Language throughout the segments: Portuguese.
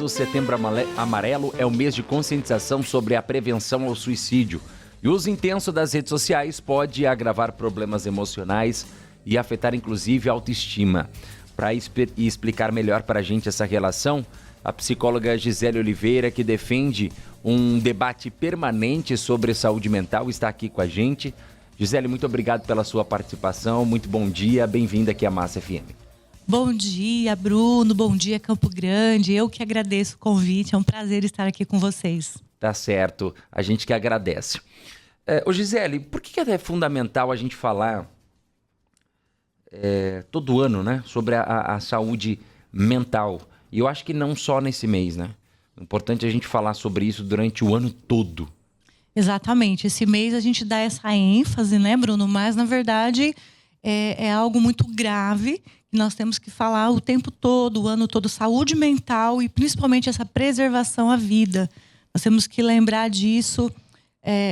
o Setembro Amarelo é o mês de conscientização sobre a prevenção ao suicídio. E o uso intenso das redes sociais pode agravar problemas emocionais e afetar inclusive a autoestima. Para explicar melhor para a gente essa relação, a psicóloga Gisele Oliveira, que defende um debate permanente sobre saúde mental, está aqui com a gente. Gisele, muito obrigado pela sua participação, muito bom dia, bem-vinda aqui à Massa FM. Bom dia, Bruno, bom dia, Campo Grande, eu que agradeço o convite, é um prazer estar aqui com vocês. Tá certo, a gente que agradece. Ô Gisele, por que é fundamental a gente falar todo ano, né, sobre a saúde mental? E eu acho que não só nesse mês, né? É importante a gente falar sobre isso durante o ano todo. Exatamente. Esse mês a gente dá essa ênfase, né, Bruno? Mas, na verdade, é algo muito grave que nós temos que falar o tempo todo, o ano todo. Saúde mental e, principalmente, essa preservação à vida. Nós temos que lembrar disso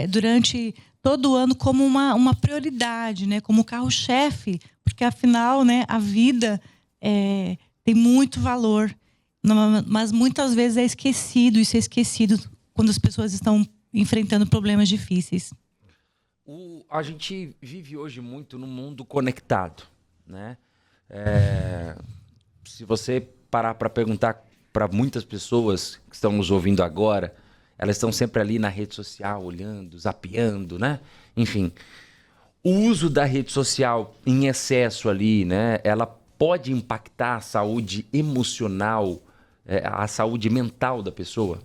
durante todo o ano como uma prioridade, né? Como carro-chefe. Porque, afinal, né, a vida tem muito valor. Mas muitas vezes é esquecido, isso é esquecido quando as pessoas estão enfrentando problemas difíceis. A gente vive hoje muito num mundo conectado, né? Se você parar para perguntar para muitas pessoas que estão nos ouvindo agora, elas estão sempre ali na rede social, olhando, zapeando, né? Enfim, o uso da rede social em excesso ali, né? Ela pode impactar a saúde emocional, a saúde mental da pessoa?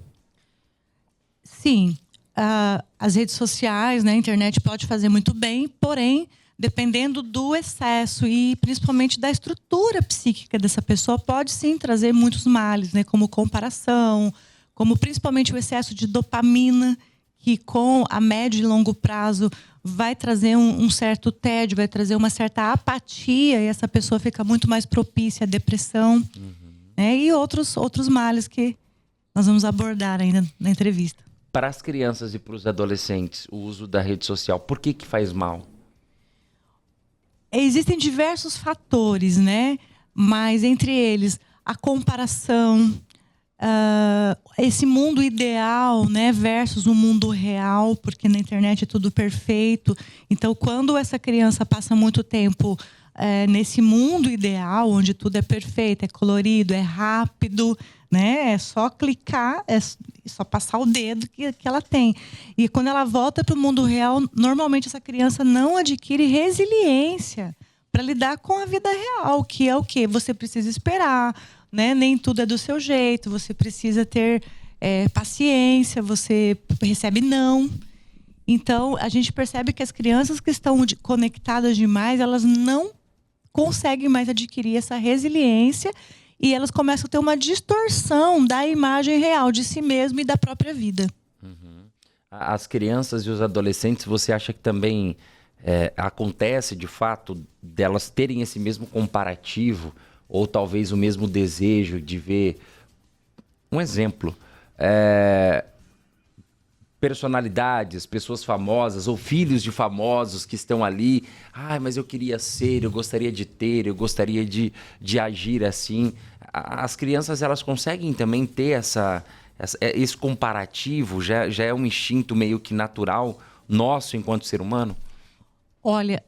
Sim. As redes sociais, né, a internet pode fazer muito bem, porém, dependendo do excesso e principalmente da estrutura psíquica dessa pessoa, pode sim trazer muitos males, né, como comparação, como principalmente o excesso de dopamina, que com a médio e longo prazo vai trazer um certo tédio, vai trazer uma certa apatia, e essa pessoa fica muito mais propícia à depressão, né, e outros males que nós vamos abordar ainda na entrevista. Para as crianças e para os adolescentes, o uso da rede social, por que faz mal? Existem diversos fatores, né? Mas entre eles, a comparação, esse mundo ideal, né, versus o mundo real, porque na internet é tudo perfeito. Então, quando essa criança passa muito tempo nesse mundo ideal, onde tudo é perfeito, é colorido, é rápido, né? É só clicar, é só passar o dedo que ela tem. E quando ela volta para o mundo real, normalmente essa criança não adquire resiliência para lidar com a vida real, que é o quê? Você precisa esperar, né? Nem tudo é do seu jeito, você precisa ter paciência, você recebe não. Então, a gente percebe que as crianças que estão conectadas demais, elas não conseguem mais adquirir essa resiliência e elas começam a ter uma distorção da imagem real de si mesmo e da própria vida. As crianças e os adolescentes, você acha que também acontece, de fato, delas terem esse mesmo comparativo ou talvez o mesmo desejo de ver, um exemplo, personalidades, pessoas famosas ou filhos de famosos que estão ali. Mas eu queria ser, eu gostaria de ter, eu gostaria de agir assim. As crianças, elas conseguem também ter esse comparativo? Já é um instinto meio que natural nosso enquanto ser humano? Olha,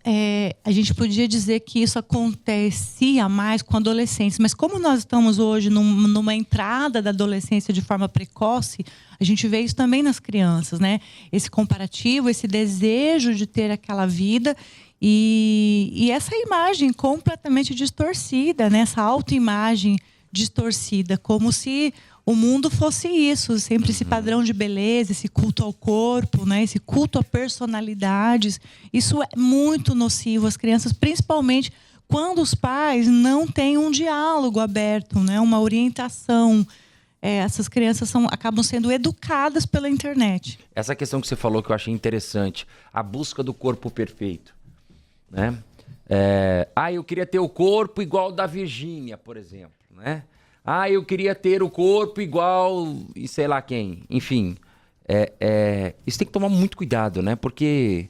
a gente podia dizer que isso acontecia mais com adolescentes, mas como nós estamos hoje numa entrada da adolescência de forma precoce, a gente vê isso também nas crianças, né? Esse comparativo, esse desejo de ter aquela vida e essa imagem completamente distorcida, né? Essa autoimagem distorcida, como se o mundo fosse isso, sempre esse padrão de beleza, esse culto ao corpo, né? Esse culto a personalidades. Isso é muito nocivo às crianças, principalmente quando os pais não têm um diálogo aberto, né? Uma orientação. Essas crianças acabam sendo educadas pela internet. Essa questão que você falou que eu achei interessante, a busca do corpo perfeito, né? Eu queria ter o corpo igual ao da Virgínia, por exemplo, né? Eu queria ter o corpo igual e sei lá quem. Enfim, isso tem que tomar muito cuidado, né? Porque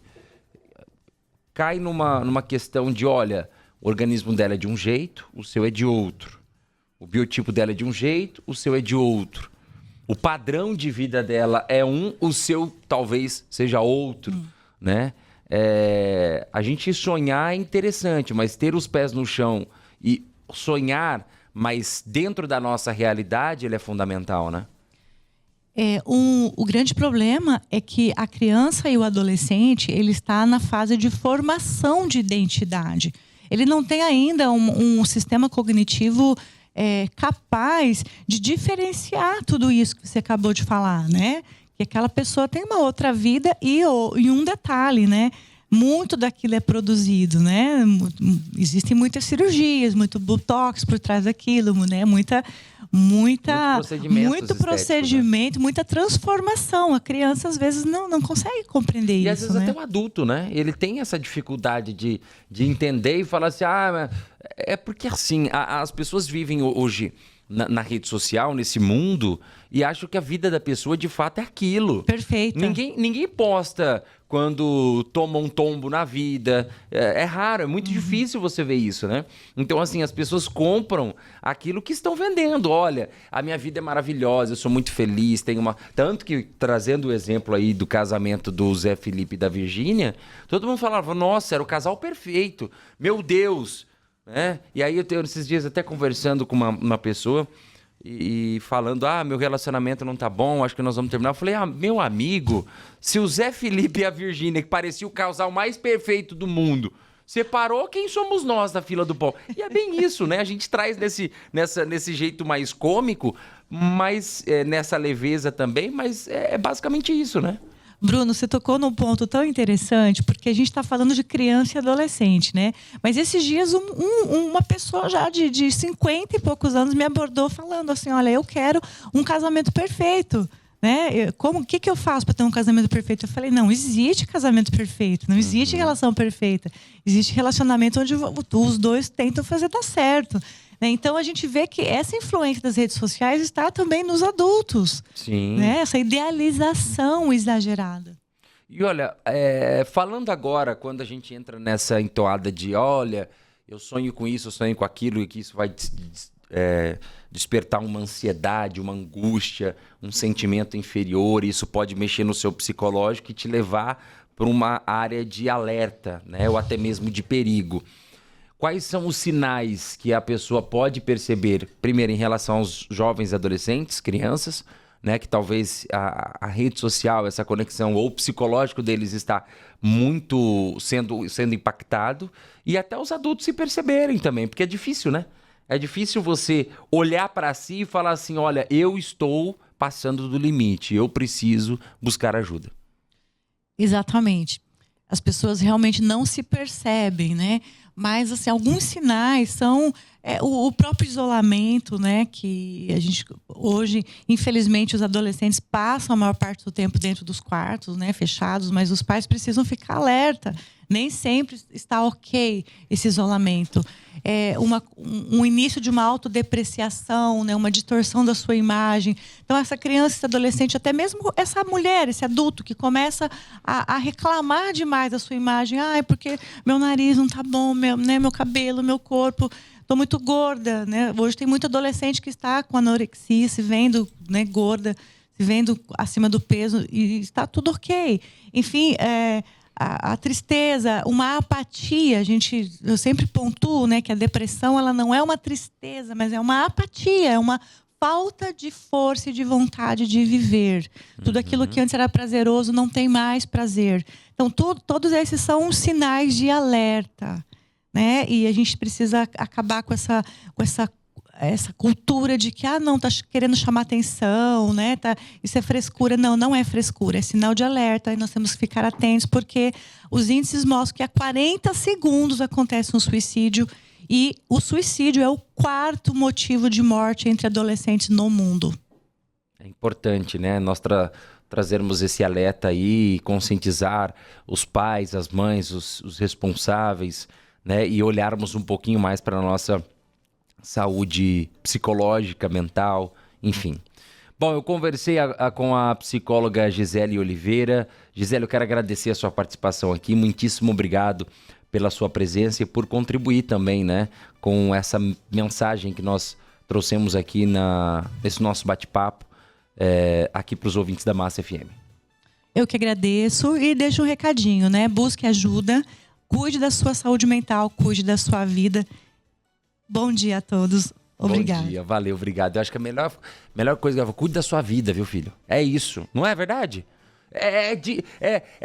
cai numa questão de, olha, o organismo dela é de um jeito, o seu é de outro. O biotipo dela é de um jeito, o seu é de outro. O padrão de vida dela é um, o seu talvez seja outro, né? A gente sonhar é interessante, mas ter os pés no chão e sonhar, mas dentro da nossa realidade, ele é fundamental, né? O grande problema é que a criança e o adolescente, ele está na fase de formação de identidade. Ele não tem ainda um sistema cognitivo capaz de diferenciar tudo isso que você acabou de falar, né? Que aquela pessoa tem uma outra vida e um detalhe, né? Muito daquilo é produzido, né? Existem muitas cirurgias, muito botox por trás daquilo, né? Muito procedimento, né? Muita transformação. A criança às vezes não consegue compreender isso. E às vezes né? até um adulto, né? Ele tem essa dificuldade de entender e falar assim, é porque assim, as pessoas vivem hoje na rede social, nesse mundo, e acham que a vida da pessoa de fato é aquilo. Perfeito. Ninguém posta quando toma um tombo na vida. É raro, é muito difícil você ver isso, né? Então, assim, as pessoas compram aquilo que estão vendendo. Olha, a minha vida é maravilhosa, eu sou muito feliz, tenho uma... Tanto que, trazendo o exemplo aí do casamento do Zé Felipe e da Virgínia, todo mundo falava, nossa, era o casal perfeito. Meu Deus! E aí eu tenho esses dias até conversando com uma pessoa e falando, meu relacionamento não tá bom, acho que nós vamos terminar. Eu falei, meu amigo, se o Zé Felipe e a Virgínia, que parecia o casal mais perfeito do mundo, separou, quem somos nós na fila do pão? E é bem isso, né? A gente traz nesse jeito mais cômico, mas nessa leveza também, mas é basicamente isso, né? Bruno, você tocou num ponto tão interessante, porque a gente está falando de criança e adolescente, né? Mas esses dias uma pessoa já de 50 e poucos anos me abordou falando assim, olha, eu quero um casamento perfeito, né? O que eu faço para ter um casamento perfeito? Eu falei, não existe casamento perfeito, não existe relação perfeita. Existe relacionamento onde os dois tentam fazer dar certo. Então, a gente vê que essa influência das redes sociais está também nos adultos. Sim. Né? Essa idealização exagerada. E olha, falando agora, quando a gente entra nessa entoada de, olha, eu sonho com isso, eu sonho com aquilo, e que isso vai despertar uma ansiedade, uma angústia, um sentimento inferior, e isso pode mexer no seu psicológico e te levar para uma área de alerta, né? Ou até mesmo de perigo. Quais são os sinais que a pessoa pode perceber, primeiro, em relação aos jovens e adolescentes, crianças, né, que talvez a rede social, essa conexão ou o psicológico deles está muito sendo impactado, e até os adultos se perceberem também, porque é difícil, né? É difícil você olhar para si e falar assim, olha, eu estou passando do limite, eu preciso buscar ajuda. Exatamente. As pessoas realmente não se percebem, né? Mas, assim, alguns sinais são o próprio isolamento, né? Que a gente, hoje, infelizmente, os adolescentes passam a maior parte do tempo dentro dos quartos, né? Fechados, mas os pais precisam ficar alerta. Nem sempre está ok esse isolamento. Um início de uma autodepreciação, né? Uma distorção da sua imagem. Então, essa criança, esse adolescente, até mesmo essa mulher, esse adulto que começa a reclamar demais da sua imagem. Porque meu nariz não está bom, meu cabelo, meu corpo, estou muito gorda. Né? Hoje tem muito adolescente que está com anorexia, se vendo, né, gorda, se vendo acima do peso, e está tudo ok. Enfim, a tristeza, uma apatia, eu sempre pontuo, né, que a depressão ela não é uma tristeza, mas é uma apatia, é uma falta de força e de vontade de viver. Tudo aquilo que antes era prazeroso não tem mais prazer. Então, todos esses são sinais de alerta, né? E a gente precisa acabar com essa cultura de que não está querendo chamar atenção, né? Isso é frescura. Não é frescura, é sinal de alerta, e nós temos que ficar atentos, porque os índices mostram que a 40 segundos acontece um suicídio, e o suicídio é o 4º motivo de morte entre adolescentes no mundo. É importante, né? Nós trazermos esse alerta aí, conscientizar os pais, as mães, os responsáveis, né? E olharmos um pouquinho mais para a nossa saúde psicológica, mental, enfim. Bom, eu conversei com a psicóloga Gisele Oliveira. Gisele, eu quero agradecer a sua participação aqui. Muitíssimo obrigado pela sua presença e por contribuir também, né, com essa mensagem que nós trouxemos aqui nesse nosso bate-papo aqui para os ouvintes da Massa FM. Eu que agradeço e deixo um recadinho, né? Busque ajuda, cuide da sua saúde mental, cuide da sua vida. Bom dia a todos. Obrigada. Bom dia, valeu, obrigado. Eu acho que a melhor coisa que cuide da sua vida, viu, filho? É isso, não é verdade? É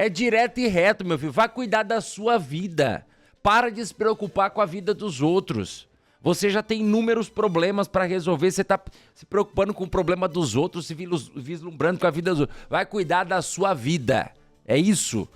direto e reto, meu filho. Vai cuidar da sua vida. Para de se preocupar com a vida dos outros. Você já tem inúmeros problemas para resolver. Você tá se preocupando com o problema dos outros, se vislumbrando com a vida dos outros. Vai cuidar da sua vida. É isso.